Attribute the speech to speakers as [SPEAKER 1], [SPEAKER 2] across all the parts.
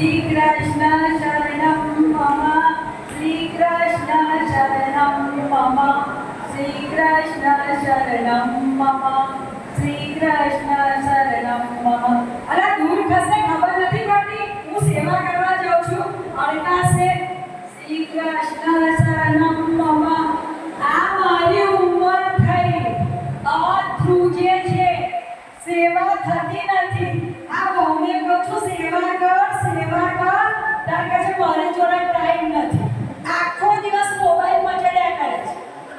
[SPEAKER 1] શ્રી કૃષ્ણ શરણમ મમ, શ્રી કૃષ્ણ શરણમ મમ, શ્રી કૃષ્ણ શરણમ મમ, શ્રી કૃષ્ણ શરણમ મમ. અરે દૂર ખસે ખબર નથી પડતી, હું સેવા કરવા જાઉં છું. અડકાશે શ્રી કૃષ્ણ શરણમ મમ. આ મારી ઉંમર થઈ, આ ધ્રુજે છે, સેવા થતી નથી. આ બહુને કહું છું સેવા કર, સેવા કર. તાર કહે છે મારી જોડે ટાઈમ નથી. આખો દિવસ મોબાઈલ મચડ્યા કરે છે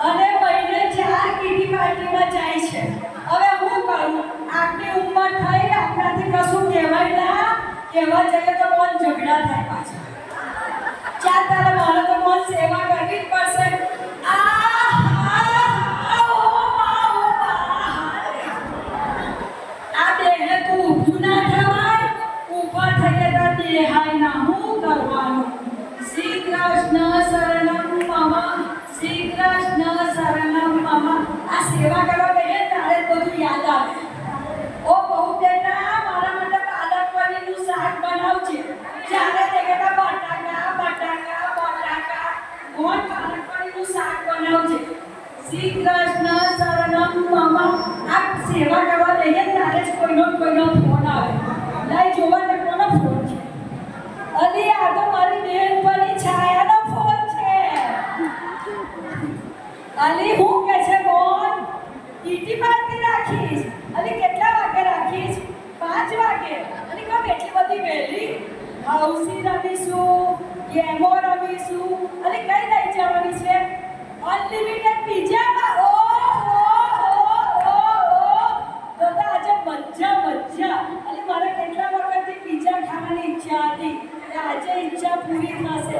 [SPEAKER 1] અને મહિને 4 કીટી પાર્ટીમાં જાય છે. હવે હું કરું? આટલી ઉંમર થઈ, આપણાથી કશું કહેવાય ના. કહેવા જઈએ તો મન ઝઘડા થાય પાછા. ચાલ તારે મારે તો મન સેવા કરવી જ પડશે. આ દેહને તું ઊભું ના થવાય, ઊભા થઈએ તો દેહાય ના. હું કરવાનું? શ્રી કૃષ્ણ શરણમ મમ, શ્રી કૃષ્ણ શરણમ મમ. આ સેવા કરવા બેસે તારે બધું યાદ આવે. ઓ બહુ બેટા, મારા માટે પાલક પનીરનું શાક બનાવજે. જ્યારે દેખે તો બટાકા બટાકા બટાકા. કોણ પાલક પનીરનું શાક બનાવજે. શ્રી કૃષ્ણ શરણમ મમ. આ સેવા કરવા બેસે ત્યારે જ કોઈનો ફોન આવે. લઈ જોવા ને કોનો ફોન છે? અલી આ તો મારી બેનપણી છાયાનો ફોન છે. અલી હું કે છે બોલ? કીટી પાર્ટી રાખીશ. અલી કેટલા વાગે રાખીશ? 5 વાગે. અલી કેમ એટલી બધી વહેલી? હાઉસી રમીશું, ગેમો રમીશું. અલી કઈ લઈ જવાની છે? Unlimited pizza. ઓ દાદા આજે મજા મજા. અલી મારે કેટલા વખતથી પિઝા ખાવાની ઈચ્છા હતી. આજે ઈચ્છા પૂરી થશે.